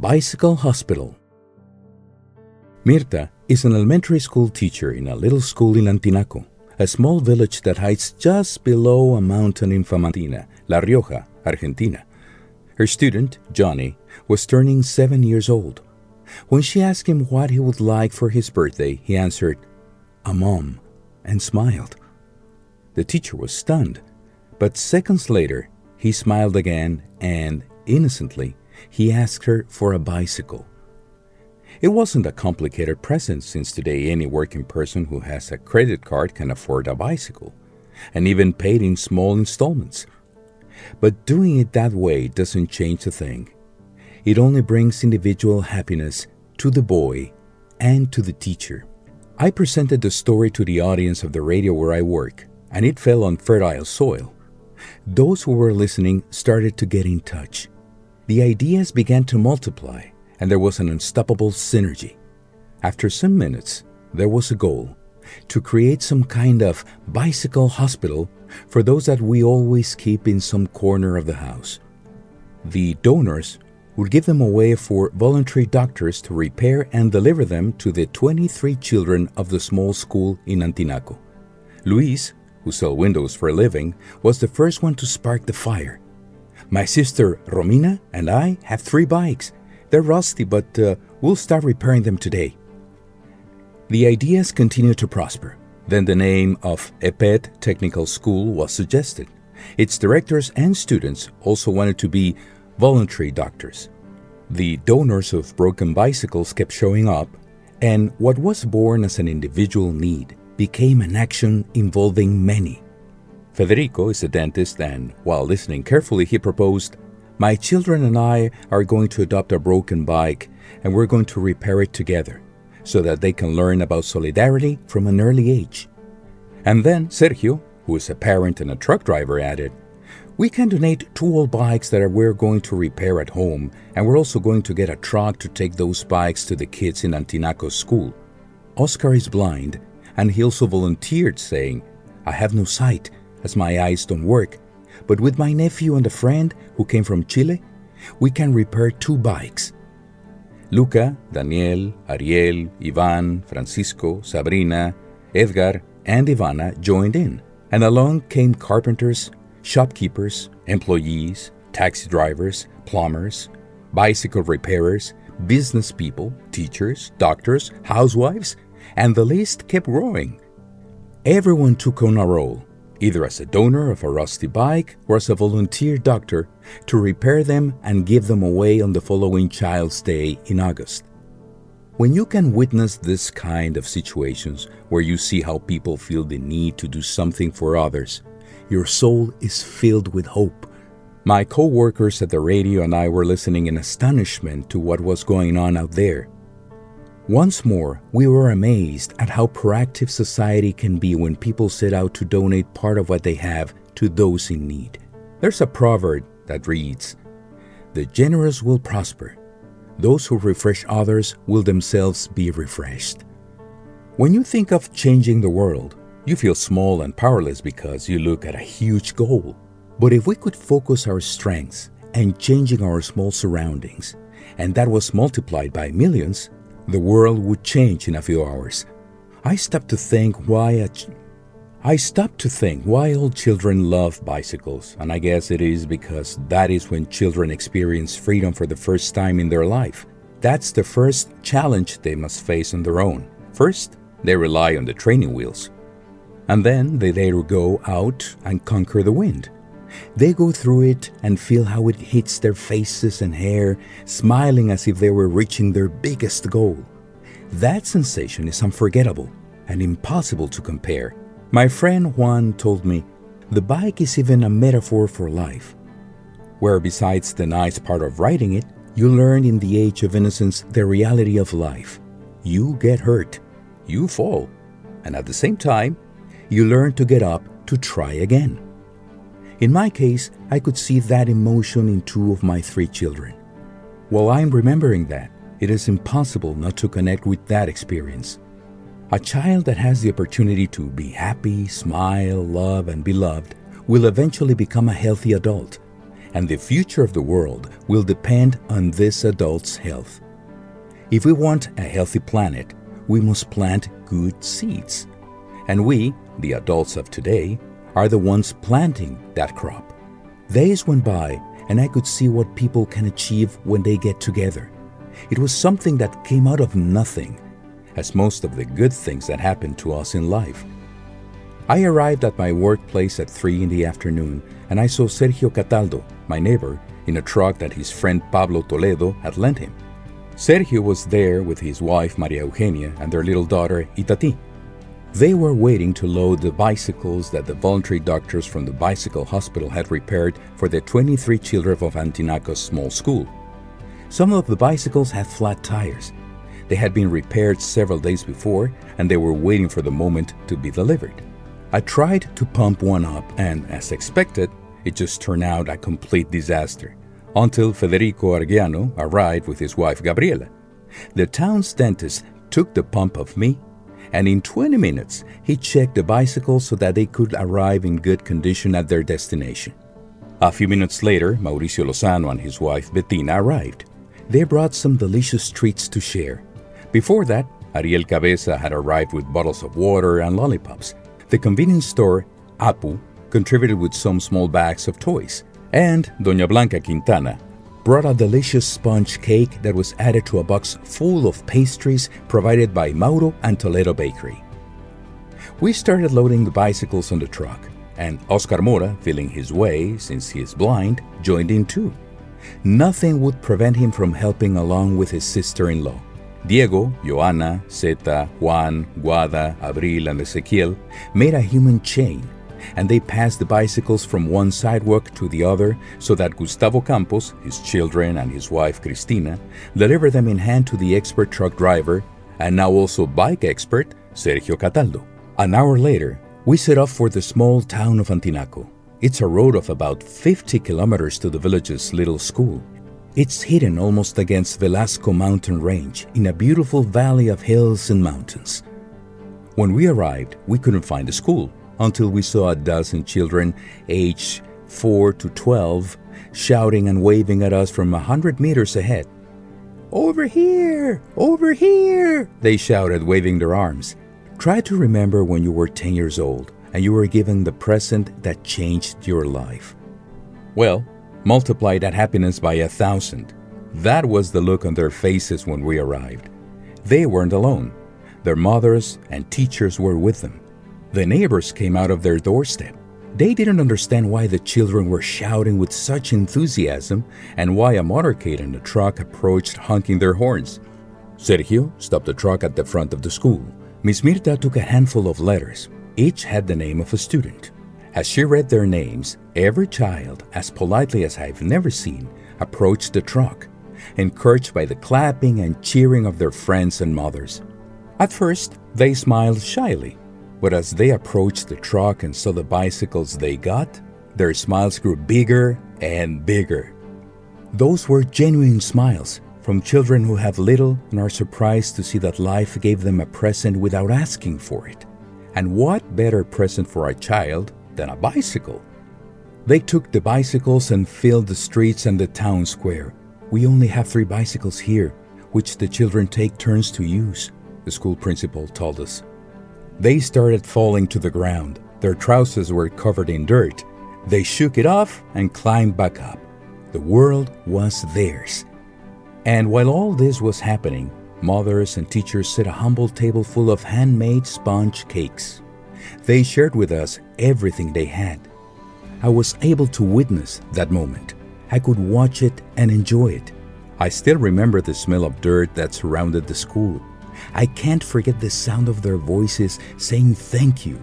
bicycle hospital. Mirta is an elementary school teacher in a little school in Antinaco, a small village that hides just below a mountain in Famatina, La Rioja, Argentina. Her student, Johnny, was turning 7 years old. When she asked him what he would like for his birthday, he answered, "A mom," and smiled. The teacher was stunned, but seconds later, he smiled again and, innocently, he asked her for a bicycle. It wasn't a complicated present, since today any working person who has a credit card can afford a bicycle, and even paid in small installments. But doing it that way doesn't change a thing. It only brings individual happiness to the boy and to the teacher. I presented the story to the audience of the radio where I work, and it fell on fertile soil. Those who were listening started to get in touch. The ideas began to multiply, and there was an unstoppable synergy. After some minutes, there was a goal: to create some kind of bicycle hospital for those that we always keep in some corner of the house. The donors would give them away for voluntary doctors to repair and deliver them to the 23 children of the small school in Antinaco. Luis, who sells windows for a living, was the first one to spark the fire. My sister Romina and I have 3 bikes. They're rusty, but we'll start repairing them today. The ideas continued to prosper. Then the name of EPET Technical School was suggested. Its directors and students also wanted to be voluntary doctors. The donors of broken bicycles kept showing up, and what was born as an individual need became an action involving many. Federico is a dentist, and while listening carefully, he proposed, "My children and I are going to adopt a broken bike, and we're going to repair it together, so that they can learn about solidarity from an early age." And then Sergio, who is a parent and a truck driver, added, "We can donate 2 old bikes that we're going to repair at home, and we're also going to get a truck to take those bikes to the kids in Antinaco's school." Oscar is blind, and he also volunteered, saying, "I have no sight, as my eyes don't work, but with my nephew and a friend who came from Chile, we can repair 2 bikes." Luca, Daniel, Ariel, Ivan, Francisco, Sabrina, Edgar, and Ivana joined in, and along came carpenters, shopkeepers, employees, taxi drivers, plumbers, bicycle repairers, business people, teachers, doctors, housewives, and the list kept growing. Everyone took on a role, either as a donor of a rusty bike or as a volunteer doctor, to repair them and give them away on the following Child's Day in August. When you can witness this kind of situations where you see how people feel the need to do something for others, your soul is filled with hope. My co-workers at the radio and I were listening in astonishment to what was going on out there. Once more, we were amazed at how proactive society can be when people set out to donate part of what they have to those in need. There's a proverb that reads, "The generous will prosper. Those who refresh others will themselves be refreshed." When you think of changing the world, you feel small and powerless because you look at a huge goal. But if we could focus our strengths and changing our small surroundings, and that was multiplied by millions, the world would change in a few hours. I stopped to think why old children love bicycles, and I guess it is because that is when children experience freedom for the first time in their life. That's the first challenge they must face on their own. First, they rely on the training wheels, and then they later go out and conquer the wind. They go through it and feel how it hits their faces and hair, smiling as if they were reaching their biggest goal. That sensation is unforgettable and impossible to compare. My friend Juan told me, the bike is even a metaphor for life, where besides the nice part of riding it, you learn in the age of innocence the reality of life. You get hurt, you fall, and at the same time, you learn to get up to try again. In my case, I could see that emotion in 2 of my 3 children. While I'm remembering that, it is impossible not to connect with that experience. A child that has the opportunity to be happy, smile, love, and be loved will eventually become a healthy adult. and the future of the world will depend on this adult's health. If we want a healthy planet, we must plant good seeds. And we, the adults of today, are the ones planting that crop. Days went by, and I could see what people can achieve when they get together. It was something that came out of nothing, as most of the good things that happen to us in life. I arrived at my workplace at 3 in the afternoon, and I saw Sergio Cataldo, my neighbor, in a truck that his friend Pablo Toledo had lent him. Sergio was there with his wife Maria Eugenia and their little daughter Itati. They were waiting to load the bicycles that the voluntary doctors from the bicycle hospital had repaired for the 23 children of Antinaco's small school. Some of the bicycles had flat tires. They had been repaired several days before, and they were waiting for the moment to be delivered. I tried to pump one up, and as expected, it just turned out a complete disaster, until Federico Arguiano arrived with his wife Gabriela. The town's dentist took the pump of me, and in 20 minutes, he checked the bicycles so that they could arrive in good condition at their destination. A few minutes later, Mauricio Lozano and his wife Bettina arrived. They brought some delicious treats to share. Before that, Ariel Cabeza had arrived with bottles of water and lollipops. The convenience store, Apu, contributed with some small bags of toys. And Doña Blanca Quintana brought a delicious sponge cake that was added to a box full of pastries provided by Mauro and Toledo Bakery. We started loading the bicycles on the truck, and Oscar Mora, feeling his way since he is blind, joined in too. Nothing would prevent him from helping along with his sister-in-law. Diego, Joana, Zeta, Juan, Guada, Abril, and Ezequiel made a human chain, and they passed the bicycles from one sidewalk to the other so that Gustavo Campos, his children, and his wife Cristina delivered them in hand to the expert truck driver, and now also bike expert, Sergio Cataldo. An hour later, we set off for the small town of Antinaco. It's a road of about 50 kilometers to the village's little school. It's hidden almost against Velasco mountain range in a beautiful valley of hills and mountains. When we arrived, we couldn't find the school until we saw a dozen children aged 4 to 12 shouting and waving at us from 100 meters ahead. "Over here! Over here!" they shouted, waving their arms. Try to remember when you were 10 years old and you were given the present that changed your life. Well, multiply that happiness by 1,000. That was the look on their faces when we arrived. They weren't alone. Their mothers and teachers were with them. The neighbors came out of their doorstep. They didn't understand why the children were shouting with such enthusiasm and why a motorcade and a truck approached honking their horns. Sergio stopped the truck at the front of the school. Miss Mirta took a handful of letters. Each had the name of a student. As she read their names, every child, as politely as I've never seen, approached the truck, encouraged by the clapping and cheering of their friends and mothers. At first, they smiled shyly, but as they approached the truck and saw the bicycles they got, their smiles grew bigger and bigger. Those were genuine smiles from children who have little and are surprised to see that life gave them a present without asking for it. And what better present for a child than a bicycle? They took the bicycles and filled the streets and the town square. "We only have 3 bicycles here, which the children take turns to use," the school principal told us. They started falling to the ground. Their trousers were covered in dirt. They shook it off and climbed back up. The world was theirs. And while all this was happening, mothers and teachers set a humble table full of handmade sponge cakes. They shared with us everything they had. I was able to witness that moment. I could watch it and enjoy it. I still remember the smell of dirt that surrounded the school. I can't forget the sound of their voices saying thank you,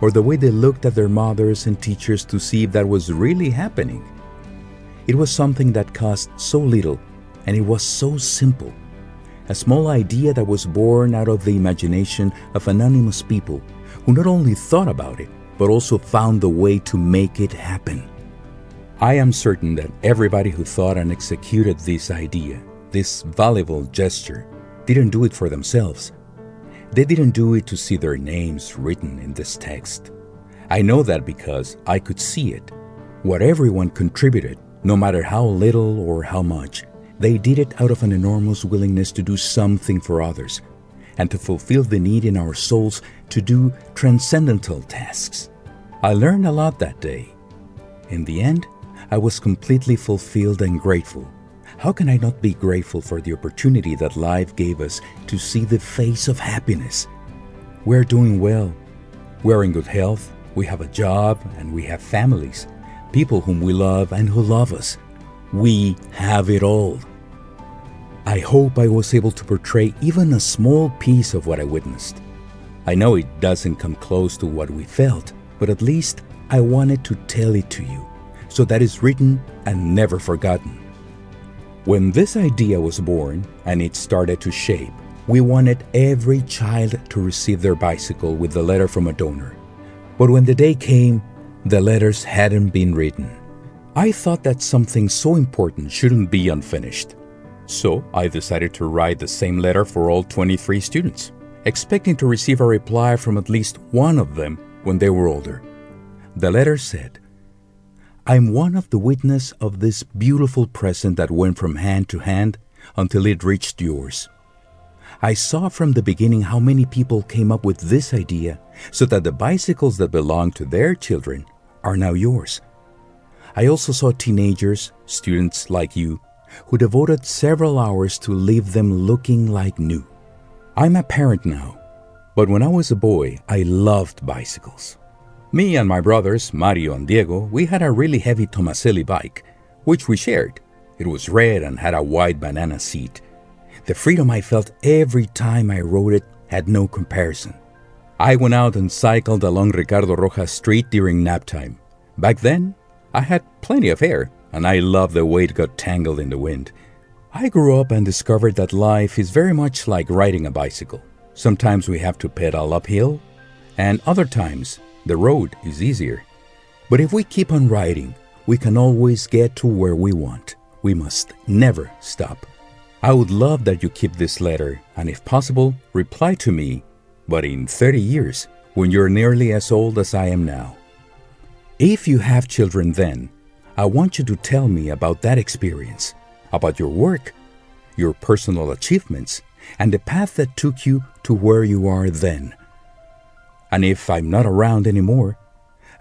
or the way they looked at their mothers and teachers to see if that was really happening. It was something that cost so little, and it was so simple. A small idea that was born out of the imagination of anonymous people who not only thought about it, but also found the way to make it happen. I am certain that everybody who thought and executed this idea, this valuable gesture, didn't do it for themselves. They didn't do it to see their names written in this text. I know that because I could see it. What everyone contributed No matter how little or how much, they did it out of an enormous willingness to do something for others and to fulfill the need in our souls to do transcendental tasks. I learned a lot that day. In the end, I was completely fulfilled and grateful. How can I not be grateful for the opportunity that life gave us to see the face of happiness? We're doing well. We're in good health. We have a job and we have families, people whom we love and who love us. We have it all. I hope I was able to portray even a small piece of what I witnessed. I know it doesn't come close to what we felt, but at least I wanted to tell it to you, so that it's written and never forgotten. When this idea was born and it started to shape, we wanted every child to receive their bicycle with the letter from a donor. But when the day came, the letters hadn't been written. I thought that something so important shouldn't be unfinished. So I decided to write the same letter for all 23 students, expecting to receive a reply from at least one of them when they were older. The letter said, "I'm one of the witnesses of this beautiful present that went from hand to hand until it reached yours. I saw from the beginning how many people came up with this idea so that the bicycles that belong to their children are now yours. I also saw teenagers, students like you, who devoted several hours to leave them looking like new. I'm a parent now, but when I was a boy, I loved bicycles. Me and my brothers, Mario and Diego, we had a really heavy Tomaselli bike, which we shared. It was red and had a wide banana seat. The freedom I felt every time I rode it had no comparison. I went out and cycled along Ricardo Rojas Street during nap time. Back then, I had plenty of hair, and I loved the way it got tangled in the wind. I grew up and discovered that life is very much like riding a bicycle. Sometimes we have to pedal uphill, and other times the road is easier. But if we keep on riding, we can always get to where we want. We must never stop. I would love that you keep this letter, and if possible, reply to me, but in 30 years, when you're nearly as old as I am now. If you have children then, I want you to tell me about that experience, about your work, your personal achievements, and the path that took you to where you are then. And if I'm not around anymore,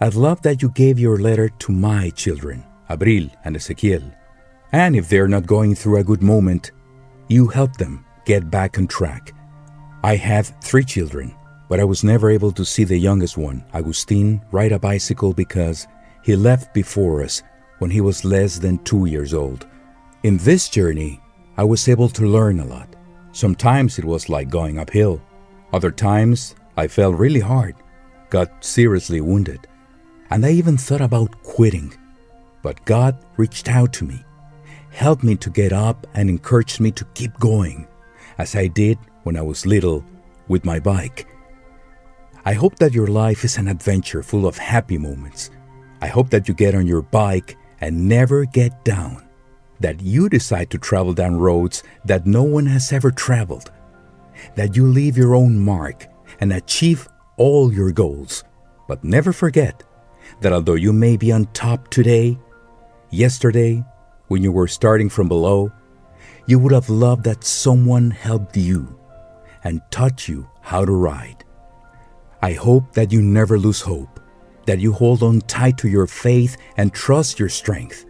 I'd love that you gave your letter to my children, Abril and Ezequiel. And if they're not going through a good moment, you help them get back on track. I have 3 children, but I was never able to see the youngest one, Agustin, ride a bicycle because he left before us when he was less than 2 years old. In this journey, I was able to learn a lot. Sometimes it was like going uphill. Other times, I fell really hard, got seriously wounded, and I even thought about quitting. But God reached out to me, helped me to get up and encouraged me to keep going, as I did when I was little with my bike. I hope that your life is an adventure full of happy moments. I hope that you get on your bike and never get down, that you decide to travel down roads that no one has ever traveled, that you leave your own mark and achieve all your goals. But never forget that although you may be on top today, yesterday, when you were starting from below, you would have loved that someone helped you and taught you how to ride. I hope that you never lose hope, that you hold on tight to your faith and trust your strength.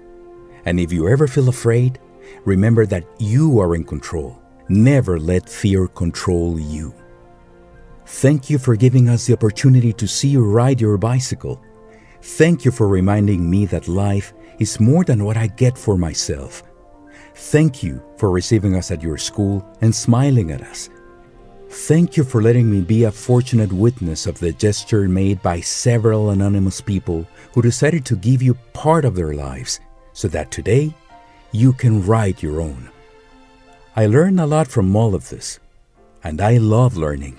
And if you ever feel afraid, remember that you are in control. Never let fear control you. Thank you for giving us the opportunity to see you ride your bicycle. Thank you for reminding me that life is more than what I get for myself. Thank you for receiving us at your school and smiling at us. Thank you for letting me be a fortunate witness of the gesture made by several anonymous people who decided to give you part of their lives so that today you can write your own. I learned a lot from all of this, and I love learning.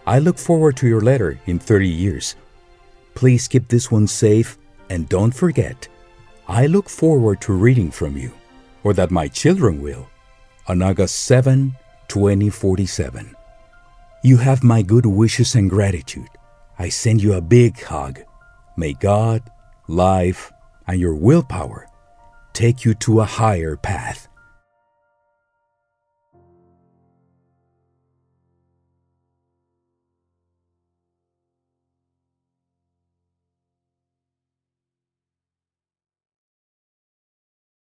I look forward to your letter in 30 years. Please keep this one safe and don't forget, I look forward to reading from you, or that my children will, on August 7, 2047. You have my good wishes and gratitude. I send you a big hug. May God, life, and your willpower take you to a higher path.